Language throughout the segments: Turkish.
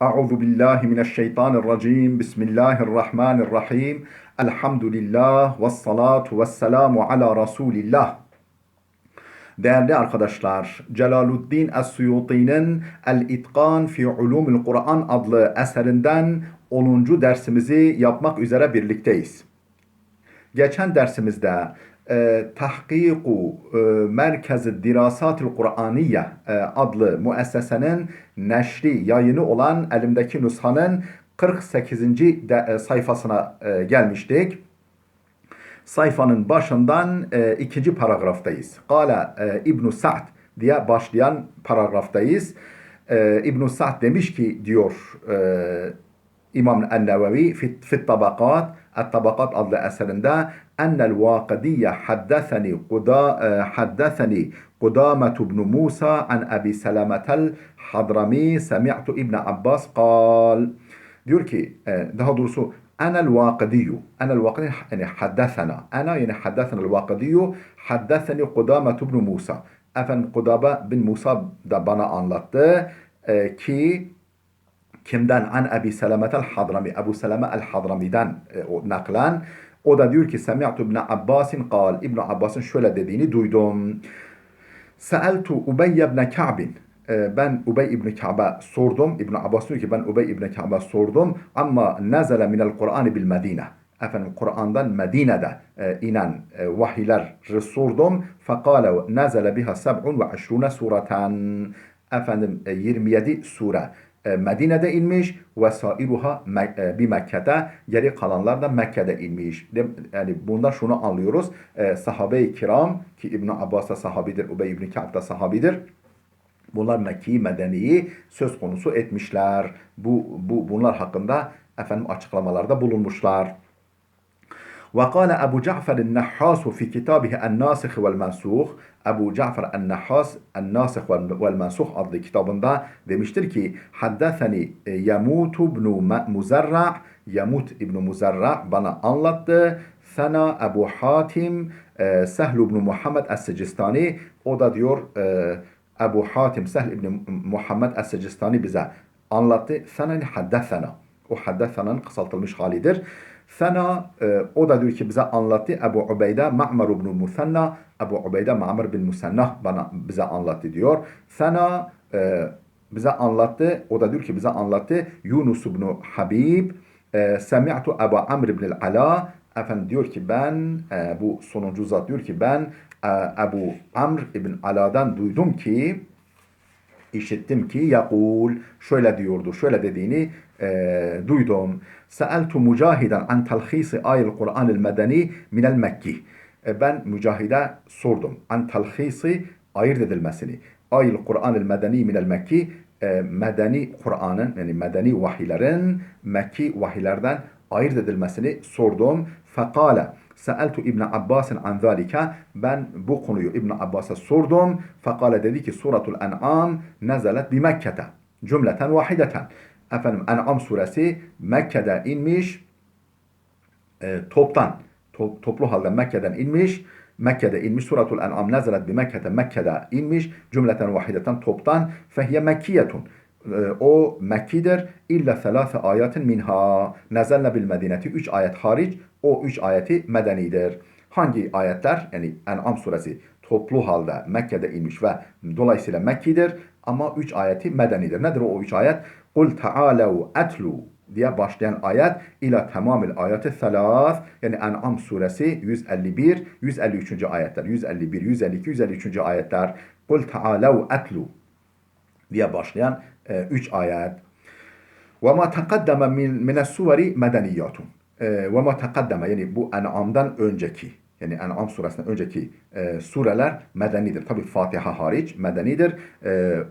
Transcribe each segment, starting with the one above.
Euzu billahi mineşşeytanirracim. Bismillahirrahmanirrahim. Elhamdülillah ve salatu ve selamu ala Resulillah. Değerli arkadaşlar, Celaluddin Es-Suyuti'nin El-İtkan fi Ulumul Kur'an adlı eserinden 10. dersimizi yapmak üzere birlikteyiz. Geçen dersimizde Tahkiku Merkez-i Dirasatil Kur'aniye adlı müessesenin neşri yayını olan elimdeki nüshanın 48. sayfasına gelmiştik. Sayfanın başından ikinci paragraftayız. Kale İbn-i Sa'd diye başlayan paragraftayız. İbn-i Sa'd demiş ki diyor İmam el-Nevevi fit tabakat el-tabakat adlı eserinde ennel vakidiyye haddeseni Kudamet ibn Musa an Abi Selametel Hadrami semi'tu İbn Abbas kal. Diyor ki daha doğrusu enel vakidiyyu yani haddesena yani haddesena vakidiyyu haddeseni Kudamet ibn Musa. Efendim Kudame bin Musa da bana anlattı ki kimden? An Ebi Selamet el-Hadrami. Ebu Seleme el-Hadrami'den naklen. O da diyor ki Semi'tu İbn Abbas'in kal. İbn Abbas'ın şöyle dediğini duydum. Seeltu Ubey ibn Ka'bin. Ben Ubey ibn Ka'b'a sordum. İbn Abbas diyor ki ben Ubey ibn Ka'b'a sordum. Ama nezele minel Kur'an bil Medine. Efendim Kur'an'dan Medine'de inen vahiyleri sordum. Fekale nezele biha 27 sureten. Efendim 27 sure Medine'de inmiş ve sairuha bir Mekke'de, geri kalanlar da Mekke'de inmiş. Yani bundan şunu anlıyoruz. Sahabe-i kiram ki İbn Abbas da sahabidir, Ubey ibn Ka'b da sahabidir. Bunlar Mekki Medeni'yi söz konusu etmişler. Bunlar hakkında efendim açıklamalarda bulunmuşlar. وقال أبو جعفر النحاس في كتابه الناسخ والمنسوخ. Ebu Cafer el-Nahhas el-Nasih vel-Mensuh adlı kitabında demiştir ki Haddeseni Yamut ibn Muzarra, Yamut ibn Muzarra bana anlattı. Sana Ebu Hatim Sehl ibn Muhammed es-Sicistani, o da diyor Ebu Hatim Sehl ibn Muhammed es-Sicistani bize anlattı. Sana haddesena, o haddesena'nın kısaltılmış halidir. Sana o da diyor ki bize anlattı Ebu Ubeyde Ma'mar ibn Musanna, Ebu Ubeyde Ma'mar bin Musanna bize anlattı diyor. Sana bize anlattı, o da diyor ki bize anlattı Yunus ibn Habib Semi'tu Ebu Amr ibn al-Ala. Efendim diyor ki ben bu sonuncu zat diyor ki ben Ebu Amr ibn Ala'dan duydum ki işittim ki yakul şöyle diyordu, şöyle dediğini duydum. Seeltu Mücahiden an talhisi ayil Kur'anil medeni minel Mekki. Ben Mücahide sordum. An talhisi ayırt edilmesini. Ayil Kur'anil medeni minel Mekki. Medeni Kur'an'ın yani medeni vahiylerin Mekki vahiylerden ayırt edilmesini sordum. Fekale Seeltu İbn Abbas'ın an zalika. Ben bu konuyu İbn Abbas'a sordum. Fekale dedi ki Suratul En'am nezelet bi Mekke'te. Cümleten vahideten. Efendim En'am suresi Mekke'de inmiş. Toplu halde Mekke'den inmiş. Mekke'de inmiş. Suratul En'am nezelet bi Mekke'te. Mekke'de inmiş. Cümleten vahideten toptan. Fehiye Mekkiyetun. O Mekkidir. İlla selâse ayetin minha. Nezelne bil Medineti. 3 ayet hariç. O 3 ayeti medenidir. Hangi ayetler? Yani En'am suresi toplu halde Mekke'de inmiş ve dolayısıyla Mekkidir. Ama 3 ayeti medenidir. Nedir o 3 ayet? Kul ta'alev etlu diye başlayan ayet ila tamamil ayeti selâs, yani En'am suresi 151, 153. ayetler, 151, 152, 153. ayetler. Kul ta'alev etlu diye başlayan 3 ayet. Ve ma taqaddama mines suveri medeniyatun. Ve ma taqaddama yani bu En'am'dan önceki, yani En'am suresinden önceki sureler medenidir. Tabi Fatiha hariç medenidir.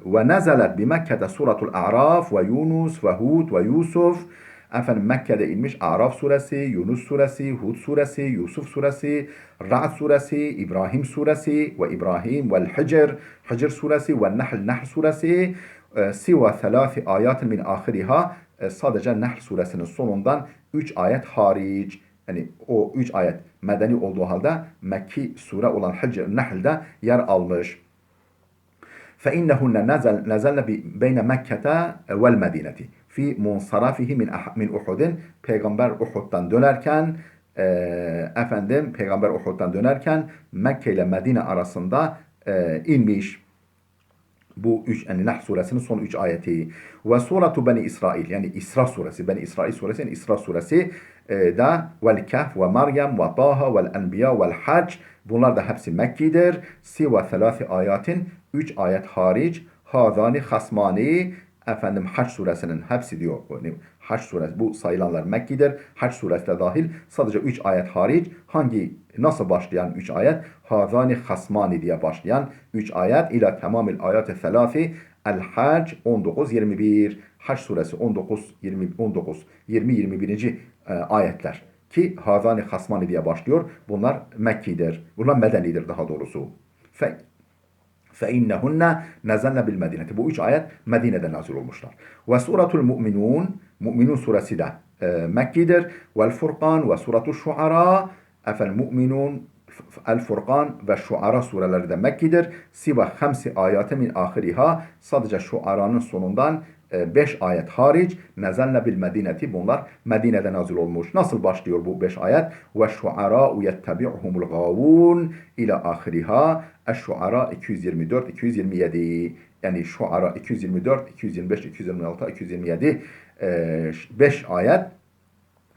Ve nezelet bi Mekke'de suratul A'raf ve Yunus ve Hud ve Yusuf. Efendim Mekke'de inmiş A'raf suresi, Yunus suresi, Hud suresi, Yusuf suresi, Ra'd suresi, İbrahim suresi ve İbrahim ve Hicr suresi ve Nahl suresi. Siva thelâfi ayatin min ahiriha. Sadece Nahl suresinin sonundan 3 ayet hariç. Yani o 3 ayet medeni olduğu halde Mekki sure olan Nahl'de yer almış. فإنهن نزلن بين مكة والمدينة في منصرفه min Uhud'in Peygamber Uhud'dan dönerken Peygamber Uhud'dan dönerken Mekke ile Medine arasında inmiş. Bu yani Nahl suresinin son 3 ayeti. Ve suratu Beni İsrail yani İsra suresi, Beni İsrail suresi yani İsra suresi da vel Kahf ve Meryem ve Taha vel Enbiya vel Hac, bunlar da hepsi Mekki'dir. Siva 3 ayatin, 3 ayet hariç, hazani hasmani, Hac suresinin hepsi diyor. Yani Hac suresi, bu sayılanlar Mekki'dir. Hac suresi de dahil. Sadece 3 ayet hariç. Nasıl başlayan 3 ayet? Hazani hasmani diye başlayan 3 ayet. İla tamamil ayet-i selâfi. El-Hac 19-21. Hac suresi 20-21. Ayetler. Ki hazani hasmani diye başlıyor. Bunlar Mekki'dir. Bunlar Medeni'dir daha doğrusu. فَاِنَّهُنَّ نَزَلْنَ بِالْمَدِينَةِ. Bu 3 ayet Medine'de nazil olmuşlar. Ve suratul Mu'minun, Mu'minun suresi de Mekki'dir. Vel Furkan ve suratul Şuara, Mu'minun, El Furkan ve Şuara sureleri de Mekki'dir. Siva 5 ayeti min ahiriha, sadece Şuara'nın sonundan 5 ayet hariç nezelne bil medineti, bunlar Medine'de nazil olmuş. Nasıl başlıyor bu 5 ayet? Ve şuara'u yettebi'uhumul gavun ila ahiriha. Eş-Şuara 224 227. Yani Şuara 224 225 226 227 5 ayet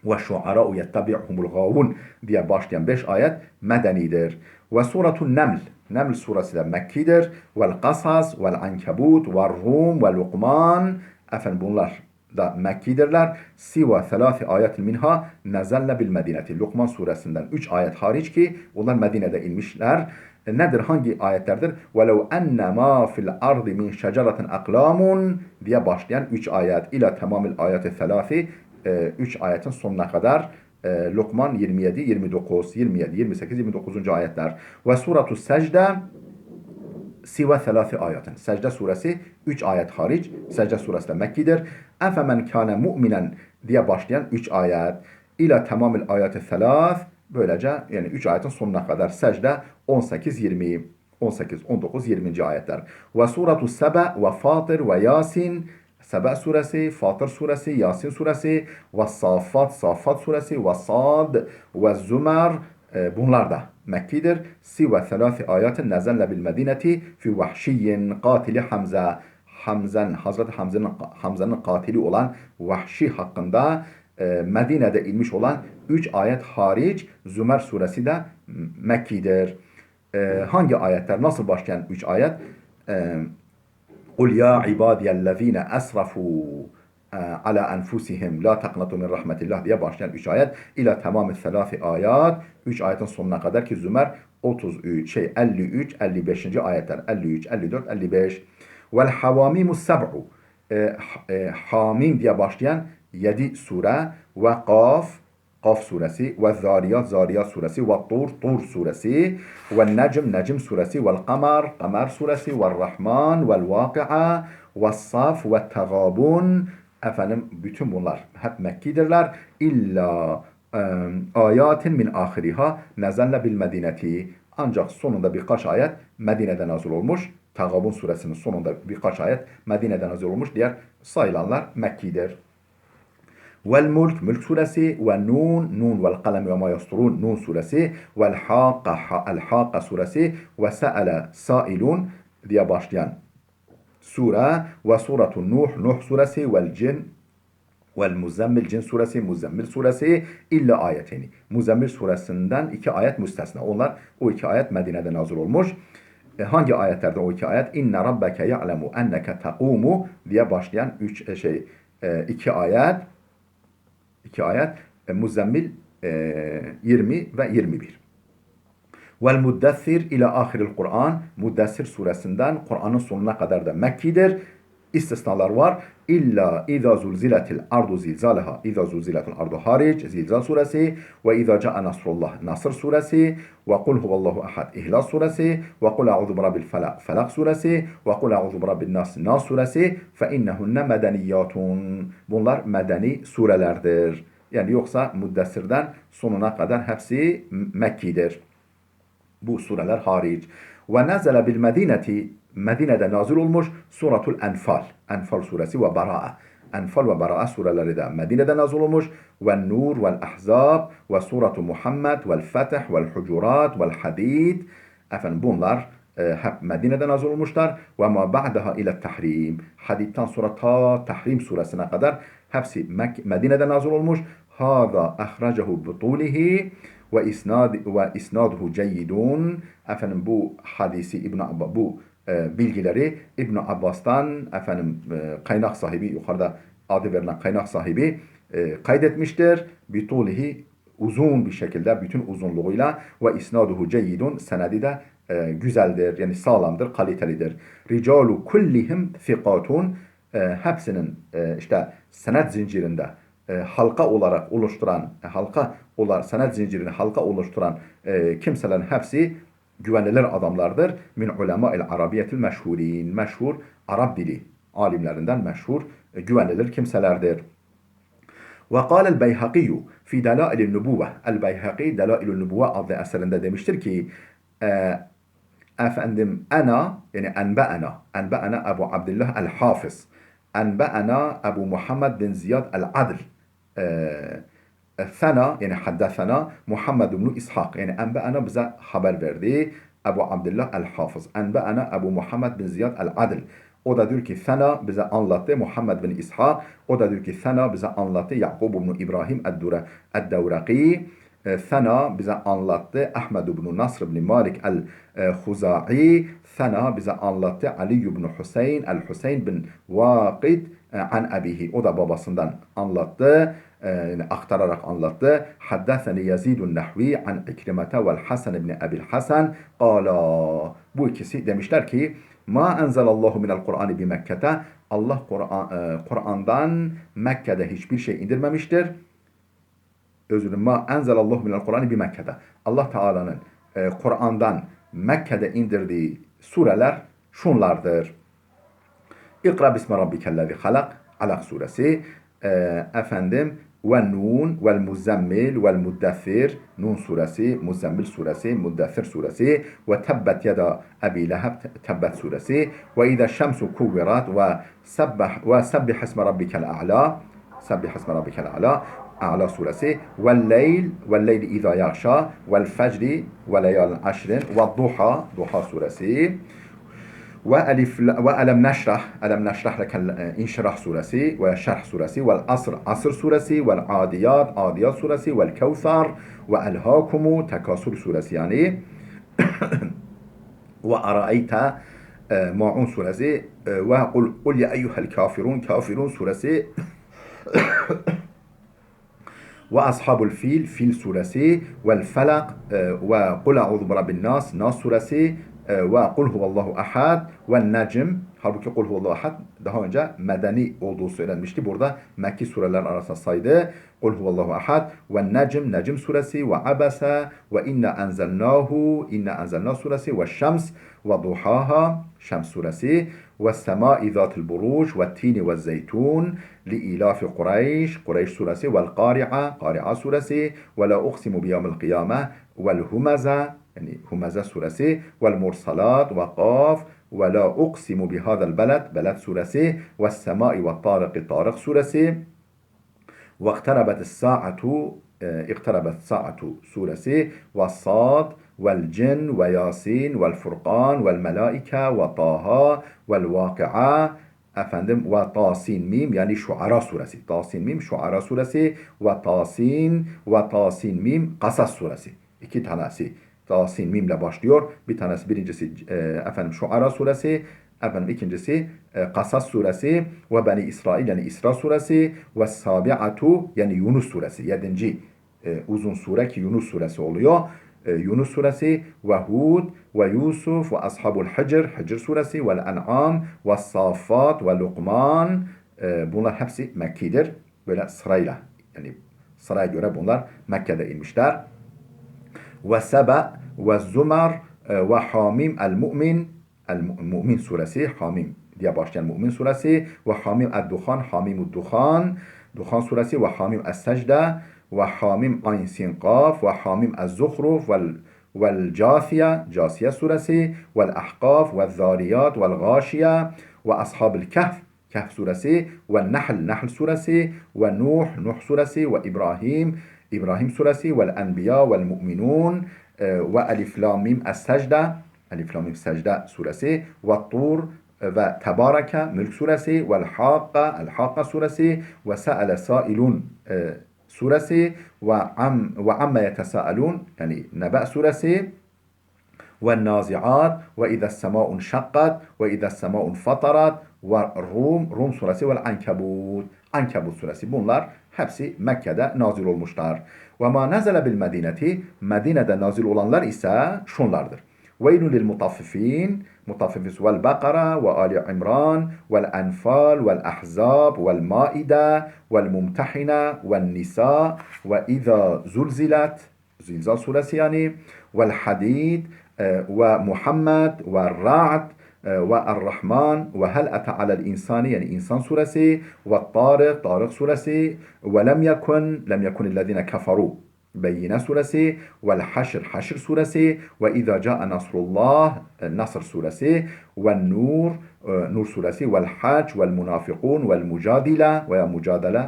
ve şuara'u yettebi'uhumul gavun diye başlayan 5 ayet medenidir. Ve suratun Neml, Neml suresi de Mekki'dir. Vel Kasas, vel Ankebut, vel Rum, vel Lukman, bunlar da Mekki'dirler. Siva 3 ayetin minha nezelle bil medineti. Lukman suresinden 3 ayet hariç ki onlar Medine'de inmişler. Nedir? Hangi ayetlerdir? وَلَوْ اَنَّ مَا فِي الْاَرْضِ مِنْ شَجَرَةٍ اَقْلَامٌ diye başlayan 3 ayet. İla tamamil ayeti selâfi, 3 ayetin sonuna kadar. Lokman 27, 29, 27, 28, 29. ayetler. Ve suratu secde siva 3 ayetin. Secde suresi 3 ayet hariç. Secde suresi de Mekki'dir. Efemen kâne mu'minen diye başlayan 3 ayet. İla tamamil ayeti selâf. Böylece yani 3 ayetin sonuna kadar secde 18, 20, 18, 19, 20. ayetler. Ve suratu sebe ve fatir ve yasin. Sebe suresi, Fatır suresi, Yasin suresi, ve Saffat, Saffat suresi, ve Sad, ve Zümer, bunlar da Mekki'dir. Sive 3 ayetin nezelle bil medineti fi vahşiyyin katili Hamza. Hazreti Hamza'nın katili olan Vahşi hakkında Medine'de inmiş olan 3 ayet hariç Zümer suresi de Mekki'dir. Hangi ayetler? Nasıl başlayan 3 ayet? قُلْ يَا عِبَادِيَ الَّذ۪ينَ أَسْرَفُوا عَلَى أَنْفُسِهِمْ لَا تَقْنَطُوا مِنْ رَحْمَةِ اللّٰهِ diye başlayan 3 ayet. İlâ tamamı 3 ayet. 3 ayetin sonuna kadar ki Zümer 53, 55. ayetler. 53, 54, 55. Vel havamimu seb'u. Hamim diye başlayan 7 sure ve Kaf suresi ve Zariyat suresi ve Tur suresi ve Necm suresi ve Kamer suresi ve Rahman ve Vakia ve Saf ve Tegabun. Bütün bunlar hep Mekki'dirler. İlla ayatin min ahiriha nezelle bil medineti. Ancak sonunda birkaç ayet Medine'de nazil olmuş. Tegabun suresinin sonunda birkaç ayet Medine'de nazil olmuş. Diğer sayılanlar Mekki'dir. Vel Mülk suresi ve Nun vel kalem ve ma yasturun Nun suresi vel Hakka suresi ve Se'ele sailun diye başlayan sure ve suratun Nuh suresi vel Cin vel Muzammil Cin suresi Muzammil suresi illa ayetini. Muzammil suresinden 2 ayet müstesna. O 2 ayet Medine'de nazil olmuş. Hangi ayetlerde o 2 ayet? İnne rabbeke ya'lemu enneke taqumu diye başlayan 2 ayet. 2 ayet Muzammil 20 ve 21. Vel Muddessir ila ahiril Kur'an. Muddessir suresinden Kur'an'ın sonuna kadar da Mekki'dir. İstisnalar var. İlla iza zulziletil ardu zilzalaha. İza zulziletil ardu hariç. Zilzal suresi. Ve iza ca'a nasrullah. Nasr suresi. Ve kul huvallahu ahad. İhlas suresi. Ve kul a'udhu birabbil felak suresi. Ve kul a'udhu birabbin nas suresi. Fe innehunne medeniyatun. Bunlar medeni surelerdir. Yani yoksa Muddessir'den sonuna kadar hepsi Mekki'dir. Bu sureler hariç. Ve nezele bil medineti Medine'de nazil olmuş Suratul Enfal. Enfal suresi ve Bara'a. Enfal ve Bara'a sureleri de Medine'de nazil olmuş. Ve Nur ve Ahzab ve Suratu Muhammed ve Fetih ve Hucurat ve Hadid. Efendim bunlar hep Medine'de nazil olmuşlar. Ve ma ba'daha ile tahrim. Hadid'den sonra ta Tahrim suresine kadar hepsi Medine'de nazil olmuş. Hâzâ ehracehu butulihi ve isnaduhu ceyyidun. Efendim bu hadisi bu bilgileri İbn Abbas'tan kaynak sahibi, yukarıda adı verilen kaynak sahibi kaydetmiştir. Bitulihi, uzun bir şekilde, bütün uzunluğuyla, ve isnaduhu ceyyidun, senedi de güzeldir, yani sağlamdır, kalitelidir. Ricalu kullihim fikatun, hepsinin işte senet zincirinde halka olarak oluşturan, senet zincirini halka oluşturan kimselerin hepsi güvenilir adamlardır. Min ulemâ'il arabiyetil meşhurin. Meşhur Arap dili alimlerinden meşhur güvenilir kimselerdir. Ve kâlel Beyhakiyyü fi delâilin nübüvve. El-Beyhaki Delâilun Nübüvve adlı eserinde demiştir ki efendim yani enbe'ena Ebu Abdullah el-Hafız, enbe'ena Ebu Muhammed bin Ziyad el-Adl, Thana yani haddethana Muhammed bin İshak, yani enbe'ena bize haber verdi Ebu Abdullah el-Hafız, enbe'ena Ebu Muhammed bin Ziyad el-Adl. O da diyor ki Thana bize anlattı Muhammed bin İshak. O da diyor ki Thana bize anlattı Yakub bin İbrahim el-Dawraqi. Thana bize anlattı Ahmed bin Nasr bin Malik el-Huza'i. Thana bize anlattı Ali bin Hüseyin el-Hüseyin bin Vakid an abihi. O da babasından anlattı. Aktararak anlattı. Haddeseni Yazidun Nahvi an İkrimete vel Hasan ibn Ebil Hasan. Qala. Bu ikisi demişler ki Ma enzelallahu minel Kur'an bi Mekke'te. Allah Kur'an'dan Mekke'de hiçbir şey indirmemiştir. Özür dilerim. Ma enzelallahu minel Kur'an bi Mekke'te. Allah Teala'nın Kur'an'dan Mekke'de indirdiği sureler şunlardır. İkra bismi rabbikellezi halak. Alak suresi. Ve Nun vel Muzammil vel Muddessir. Nun suresi, Muzammil suresi, Muddessir suresi ve Tebbet yeda Ebi Leheb, Tebbet suresi ve İza şemsu kuvvirat ve sebbih isme rabbikel a'la, sebbih isme rabbikel a'la, A'la suresi vel leyl İza yağşa vel fecri ve leyalin aşrin ve duha suresi ve elem neşrah lekel inşirah suresi ve şerh suresi vel asr suresi vel adiyat suresi vel kevsar ve elhâkumu tekasur suresi yani ve ara'eyte Maun suresi ve kul ya eyyuhel kafirun suresi ve ashabul fil suresi vel felak ve kul a'udhu birabbin nas suresi ve kul huvallahu ahad ve necm. Halbuki kul huvallahu ahad daha önce medeni olduğu söylenmişti. Burada Mekki surelerin arasında saydı. Kul huvallahu ahad ve necm suresi ve abasa ve inna enzelnahu suresi ve şems ve duhaha şems suresi ve semai zatil buruj ve tini ve zeytun li ilafi Kureyş suresi vel qari'a suresi ve la uqsimu biyamil kıyame vel humaza yani Humaza suresi vel mursalat ve qaf ve la uqsimu bihadal beled suresi ve semai ve tariq suresi ve iqtarabat saatu suresi ve sad vel cin ve yasin vel furqan vel melaike ve taha vel vaki'a ve tasin mim yani şuara suresi, tasin mim şuara suresi ve tasin mim kasas suresi. İki tanesi Tasin mimle başlıyor. Bir tanesi birincisi Şuara suresi, ikincisi Kasas suresi ve Beni İsrail yani İsra suresi ve Sabi'atu yani Yunus suresi. 7. Uzun sure ki Yunus suresi oluyor. Yunus suresi ve Hud ve Yusuf ve Ashabul Hicr suresi ve En'am ve Saffat ve Luqman. Bunlar hepsi Mekki'dir. Böyle sırayla yani sıraya göre bunlar Mekke'de inmişler. Ve Seba ve Zumar ve Hamim el-Mu'min suresi, Hamim diye başlayan Mu'min suresi ve Hamim el-Duhan, Duhan suresi ve Hamim el-Secde ve Hamim Ayn Sin Qaf ve Hamim el-Zuhruf والجاثية جاثية suresi والأحقاف والذاريات والغاشية وأصحاب الكهف كهف suresi والنحل نحل suresi ونوح نوح suresi وإبراهيم إبراهيم suresi والأنبياء والمؤمنون وألف لام ميم السجدة ألف لام ميم السجدة suresi والطور ve Tebareke Mülk suresi vel Hakka suresi ve Se'ele Sailun suresi ve amme yetesaelun yani Neba suresi ve Nazi'at ve İzes sema'un şakkat ve İzes sema'un fatarat ve Rum suresi ve Ankebut suresi. Bunlar hepsi Mekke'de nazil olmuşlar. Ve ma nezele bil Medineti Medine'de nazil olanlar ise şunlardır. Veylun lil mutaffifin مطفف والبقرة وآل عمران والأنفال والأحزاب والمائدة والممتحنة والنساء وإذا زلزلت زلزال suresi yani والحديد ومحمد والرعد والرحمن وهل أتى على الإنسان يعني إنسان suresi والطارق suresi ولم يكن الذين كفروا Beyyine suresi vel haşr suresi ve izâ câe nasrullah Nasr suresi ve Nur suresi vel hac vel munafikun vel mücadele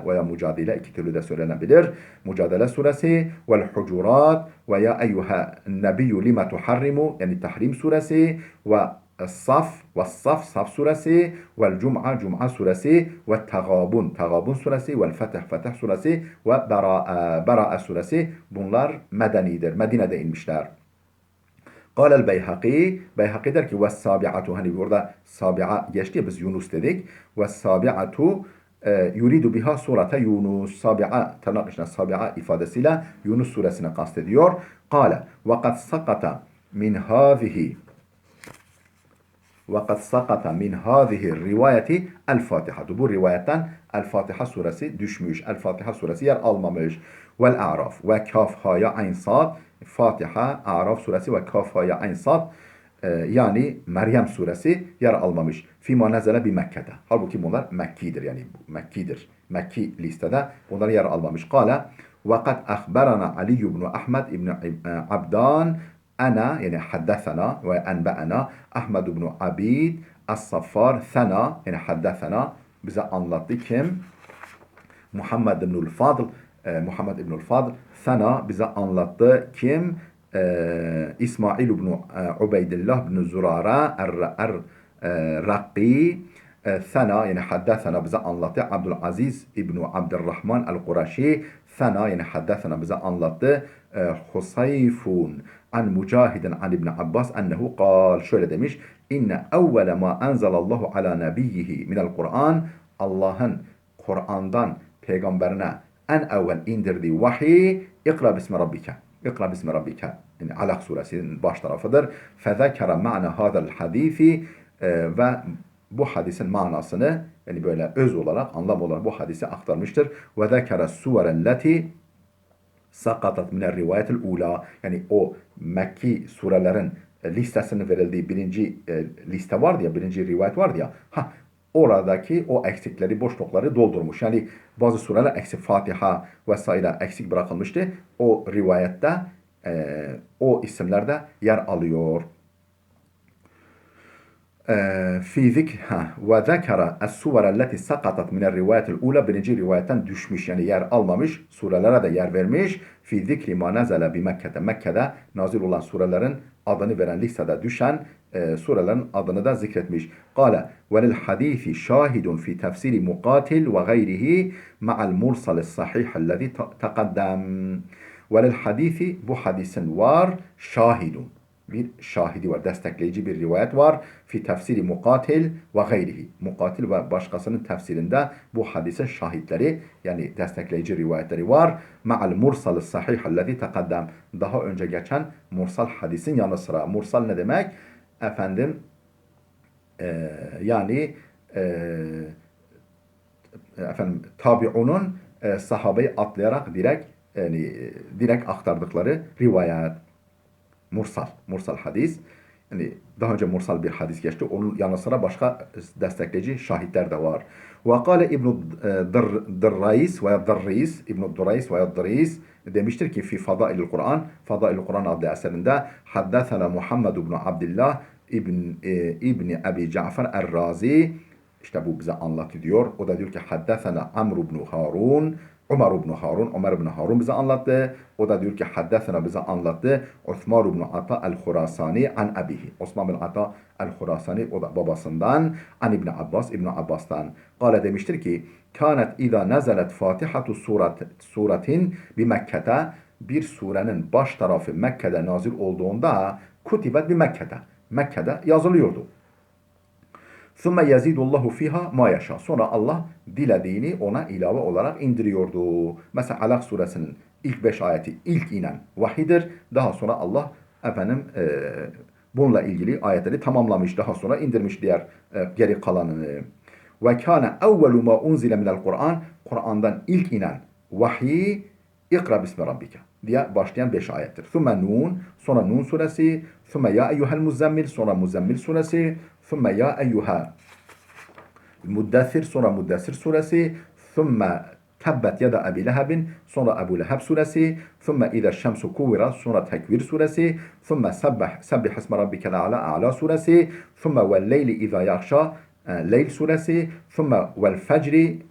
veya mücadele iki türlü de söylenebilir. Mücadele suresi vel hucurat veya eyyuha nebiyyü lima tuharrimu yani tahrim suresi ve Saf suresi vel Cum'a suresi ve Tagabun suresi vel Fetih suresi ve Bera'a suresi bunlar medenidir. Medine'de inmişler. Kâlel Beyhaki der ki ve sabi'atu hani burada sabi'a geçti ya biz Yunus dedik ve sabi'atu yuridu biha surete Yunus sabi'a tırnak içine sabi'a ifadesiyle Yunus suresine kastediyor. Kâle ve kad sakata min hâzihi وَقَدْ سَقَطَ مِنْ هَذِهِ الرِّوَايَةِ الْفَاتِحَةُ Bu rivayetten El-Fatiha suresi düşmüş. El-Fatiha suresi yer almamış. Vel-A'raf ve Kaf Ha'ya Ayn Sad Fatiha, A'raf suresi ve Kaf Ha'ya Ayn Sad yani Meryem suresi yer almamış. Fima nezele bi Mekke'de. Halbuki bunlar Mekki'dir yani Mekki'dir. Mekki listede bunlar yer almamış. Kale ve kad ahberana Ali ibn Ahmed ibn Abdan Ana yani haddesena ve enbe'ena Ahmed ibn Abid As-Saffar Thana yani haddesena bize anlattı kim? Muhammed ibn Fadl Thana bize anlattı kim? İsmail ibn Ubeydillah ibn Zurara Raqi Thana yani haddesena bize anlattı Abdülaziz ibn Abdurrahman el-Quraşi Thana yani haddesena bize anlattı Husayfun an Mücahidin an İbn Abbas ennehu kal şöyle demiş inne evvele ma enzelallahu ala nebiyyihi minel Kur'an Allah'ın Kur'an'dan peygamberine en evvel indirdiği vahiy ikra bismi rabbike yani Alak suresinin baş tarafıdır fezekere ma'na hadal hadisi ve bu hadisin manasını yani böyle öz olarak anlam olarak bu hadisi aktarmıştır ve zekere suverelleti sakatat minel rivayetil ula yani o Mekki surelerin listesinin verildiği birinci liste vardı ya birinci rivayet vardı ya oradaki o eksikleri boşlukları doldurmuş yani bazı sureler eksik Fatiha vesaire eksik bırakılmıştı o rivayette o isimlerde yer alıyor. Fi zikr ve zekara es-suverelleti sakatat minel rivayetil ula birinci rivayetten düşmüş yani yer almamış surelere de yer vermiş. Fi zikri ma nezele bi Mekke'de Mekke'de nazil olan surelerin adını veren listede düşen surelerin adını da zikretmiş. Kale velil hadisi şahidun fi tefsiri muqatil ve gayrihi ma'al mursalis sahih ellezî taqaddam. Velil hadisi bu hadisin var şahidun. Bir şahidi var, destekleyici bir rivayet var. Fi tefsiri mukatil ve gayrihi. Mukatil ve başkasının tefsirinde bu hadisin şahitleri yani destekleyici rivayetleri var. Ma'al mursal sahih ellezî taqaddam. Daha önce geçen mursal hadisin yanı sıra. Mursal ne demek? Efendim yani tabi'unun sahabeyi atlayarak direkt aktardıkları rivayet. Mursal hadis. hani daha önce mursal bir hadis geçti. Onun yanı sıra başka destekleyici şahitler de var. Ve kâle İbn-i Dırrais veya Dırris, İbn-i Dırrais veya Dırris demiştir ki fi Fadailul Kur'an, Fadailul Kur'an adlı eserinde Haddethena Muhammed ibn Abdullah İbni Ebi Cafer Er-Razi, işte bu bize anlattı diyor. O da diyor ki Haddethena Amr ibn Harun, Ömer ibn Harun bize anlattı. O da diyor ki Haddethena bize anlattı. Osman ibn Ata el-Khurasani an abihi. Osman bin Ata el-Khurasani, o da babasından. An İbn Abbas, İbn Abbas'tan. Kale demiştir ki Kânet izâ nezelet fatihatu suretin bi Mekke'te, bir surenin baş tarafı Mekke'de nazil olduğunda kutibet bi Mekke'te, Mekke'de yazılıyordu. ثُمَّ يَزِيدُ اللّٰهُ فِيهَا مَا يَشَاءُ. Sonra Allah dilediğini ona ilave olarak indiriyordu. Mesela Alak suresinin ilk 5 ayeti ilk inen vahidir. Daha sonra Allah bununla ilgili ayetleri tamamlamış. Daha sonra indirmiş diğer geri kalanını. وَكَانَ اَوَّلُ مَا اُنْزِلَ مِنَ الْقُرْآنِ. Kur'an'dan ilk inen vahiy İkra bismi rabbike diye başlayan 5 ayettir. Thumme Nun, sonra Nun suresi, thumme ya eyyuhel muzzemmil, sonra Muzzemmil suresi, thumme ya eyyuhel muddessir, sonra Muddessir suresi, thumme Tebbet yada Ebi Lehebin, sonra Ebu Leheb suresi, thumme İze şemsu kuvvira, sonra Tekvir suresi, thumme Sebbih isme rabbikel a'la suresi, thumme vel leyli İze yakşa, Leyl suresi, thumme vel fecri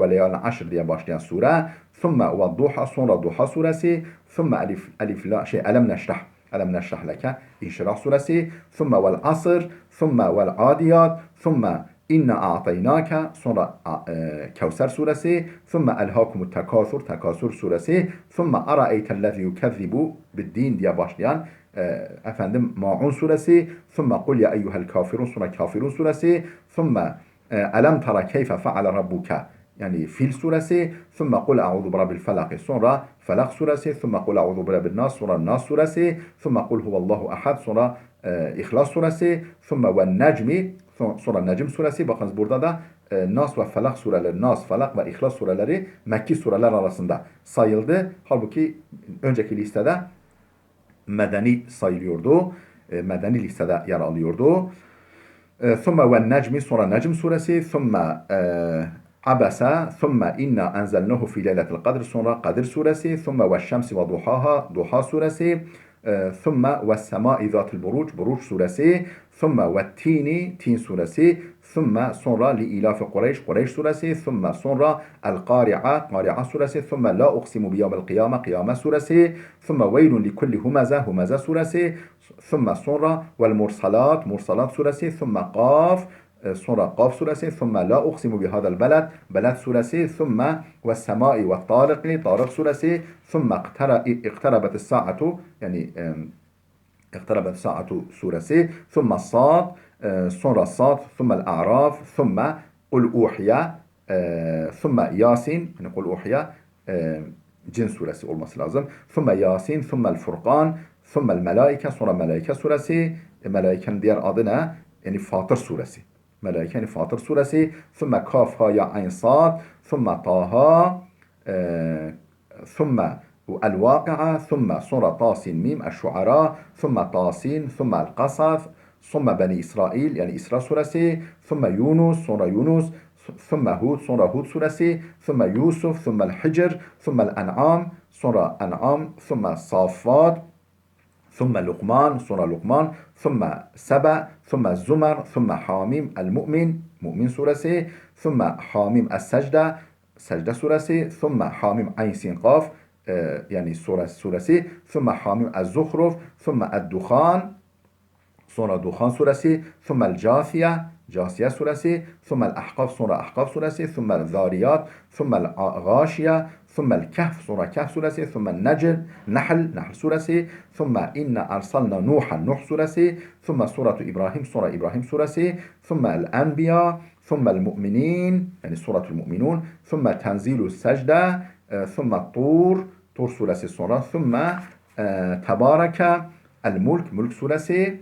ve leyalin aşr diye başlayan sure, thumme vel duha, sonra Duha suresi, thumme Elem neşrah leke, İnşirah suresi, thumme vel asr, thumme vel adiyat, thumme İnna a'taynâke, sonra Kevser suresi, thumme elhâkumut tekâsur suresi, thumme ara'eytellezî yukezzibu biddin diye başlayan Maun suresi, thumme kul ya eyyuhel kafirun, sonra Kafirun suresi, thumme elem tara keyfe feale rabbuke, yani Fil suresi, thumme kul a'udhu birabbil felak, sonra Felak suresi, thumme kul a'udhu birabbin nas, sonra Nas suresi, thumme kul huvallahu ahad, sonra İhlas suresi, thumme ven necmi, sonra Necm suresi. Bakınız burada da Nas ve Felak sureleri, Nas, Felak ve İhlas sureleri Mekki sureler arasında sayıldı. Halbuki önceki listede medeni sayılıyordu. Medeni listede yer alıyordu. Thumme ve necmi, sonra Necm suresi, thumme Abasa, thumme inna enzelnahu fi leyletil kadr, sonra Kadir suresi, thumme ve şemsi ve duhaha, Duha suresi, thumme ve semai zatil buruç suresi, thumme ve tini, Tin suresi, thumme sonra li ilafi Kureyş suresi, thumme sonra el Kari'a suresi, thumme la uqsimu bi yevmil kıyame suresi, thumme veylun li kulli humaza suresi, thumme sonra vel mursalat suresi, thumme Kaf, sonra Kaf suresi, thumme la uqsimu bi hadal beled suresi, thumme ve semai ve Tarık suresi, thumme iqtarabetis sa'atu, yani iqtarabetis sa'atu suresi, thumme Sad, sonra Sad, thumme A'raf, thumme Kul uhiya, thumme Yasin, yani Kul uhiya Cin suresi olması lazım. Thumme Yasin, thumme Furkan, thumme Melaike, sonra Melaike suresi, Melaikenin diğer adı ne? Yani Fatır suresi. Melaikenin Fatır suresi, thumme Kaf ha ya ayn sad, thumme Taha, thumme El-Vaki'a, thumme sonra Tasin mim El-Şuara, thumme Tasin, thumme El-Kasas, thumme Beni İsrail, yani İsra suresi, thumme Yunus, sonra Yunus, thumme Hud, sonra Hud suresi, thumme Yusuf, thumme El-Hicr, thumme El-En'am, sonra En'am, thumme Saffat, ثم لقمان, sonra Luqman, ثم Seba, ثم Zumar, ثم Hamim el-Mu'min suresi, ثم Hamim es-Secde, Secde suresi, ثم Hamim Ayn Sin Qaf, yani suresi, ثم Hamim el-Zuhruf, ثم el-Dukhan, sonra Dukhan suresi, ثم el-Jasiye suresi, ثم el-Ahqaf, sonra Ahqaf suresi, ثم el-Zariyat, ثم el-Gâşiye, ثم الكهف, sonra Kehf suresi, ثم Nahl suresi, ثم İnna arsalna Nuh suresi, ثم suratu İbrahim, sonra İbrahim suresi, ثم el-Enbiya, ثم el-Mu'minin, yani suratul Mu'minun, ثم tenzilu secde, ثم Tur suresi sonra, ثم Tebareke el-Mulk suresi,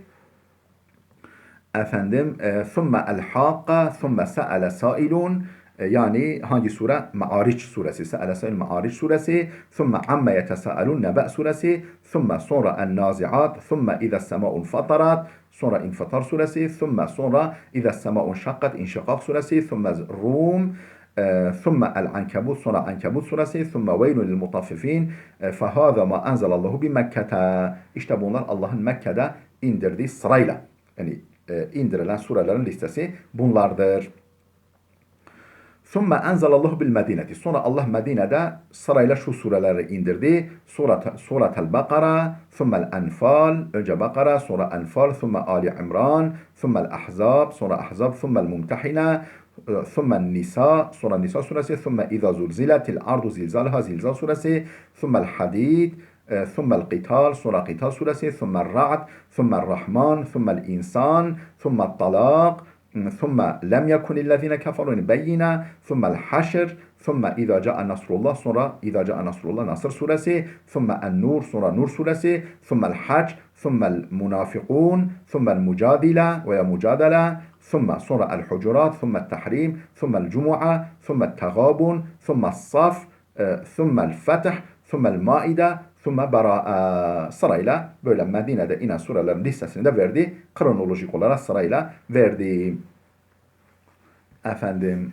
ثم el-Haqqa, ثم se'ale sailun, Yani hangi sure? Ma'ariç suresi. Se'elesel Ma'ariç suresi. Thumma amma yetesâelûn Neba suresi. Thumma sonra en-Nazi'at. Thumma ides semâ'un fatarat. Sonra İnfatar suresi. Thumma sonra ides semâ'un şakkat. İnşikak suresi. Thumma Rum. ثم العنكبوت sonra Ankebut suresi ثم ويل للمطففين فهذا ما أنزل الله بمكة işte bunlar Allah'ın Mekke'de indirdiği sırayla yani indirilen surelerin listesi bunlardır. ثُمَّ أَنْزَلَ اللّٰهُ بِالْمَدِينَةِ Sonra Allah Medine'de sırayla şu sureleri indirdi. Suretel Bakara, ثُمَّ الْاَنْفَالِ Önce Bakara, sonra Enfal, ثُمَّ Ali İmran, ثُمَّ الْأَحْزَابِ Sonra Ahzab, ثُمَّ الْمُمْتَحِنَةِ ثُمَّ النِّسَاء Sonra Nisa suresi, ثُمَّ إِذَا زُلْزِلَتِ الْأَرْضُ زِلْزَالَهَا Zilzal suresi, ثُمَّ الْحَدِيدِ ثُمَّ الْقِتَالِ Sonra Qital suresi, ثُمَّ الرَّعْدِ ثُمَّ الرَّحْمَنِ ثُمَّ الْإِنسَانِ ثُمَّ الطَّلَاقِ ثم لم يكن الذين كفروا بينا ثم الحشر ثم إذا جاء نصر الله sonra إذا جاء نصر الله Nasr suresi ثم النور sonra Nur suresi ثم الحج ثم المنافقون ثم المجادلة veya mücadele ثم sonra الحجرات ثم التحريم ثم الجمعة ثم التغابن ثم الصف ثم الفتح ثم المائدة ثم Bera'a sırayla böyle Medine'de inen surelerin listesini de verdi. Kronolojik olarak sırayla verdi. Efendim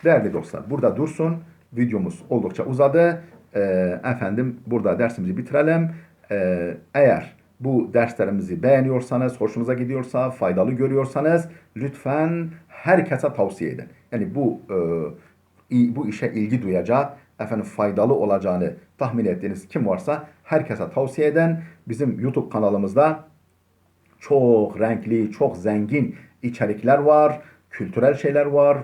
değerli dostlar burada dursun. Videomuz oldukça uzadı. Efendim burada dersimizi bitirelim. Eğer bu derslerimizi beğeniyorsanız, hoşunuza gidiyorsa, faydalı görüyorsanız lütfen herkese tavsiye edin. Yani bu işe ilgi duyacak, efendim faydalı olacağını tahmin ettiğiniz kim varsa herkese tavsiye eden bizim YouTube kanalımızda çok renkli, çok zengin içerikler var, kültürel şeyler var,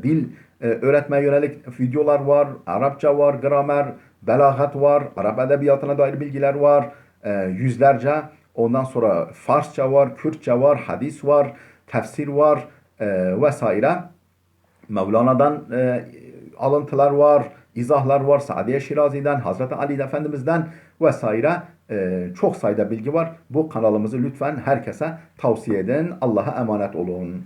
dil öğretmeye yönelik videolar var, Arapça var, gramer, belagat var, Arap edebiyatına dair bilgiler var, yüzlerce, ondan sonra Farsça var, Kürtçe var, hadis var, tefsir var vesaire. Mevlana'dan alıntılar var, izahlar var, Sa'diye Şirazi'den, Hazreti Ali Efendimiz'den vesaire çok sayıda bilgi var. Bu kanalımızı lütfen herkese tavsiye edin. Allah'a emanet olun.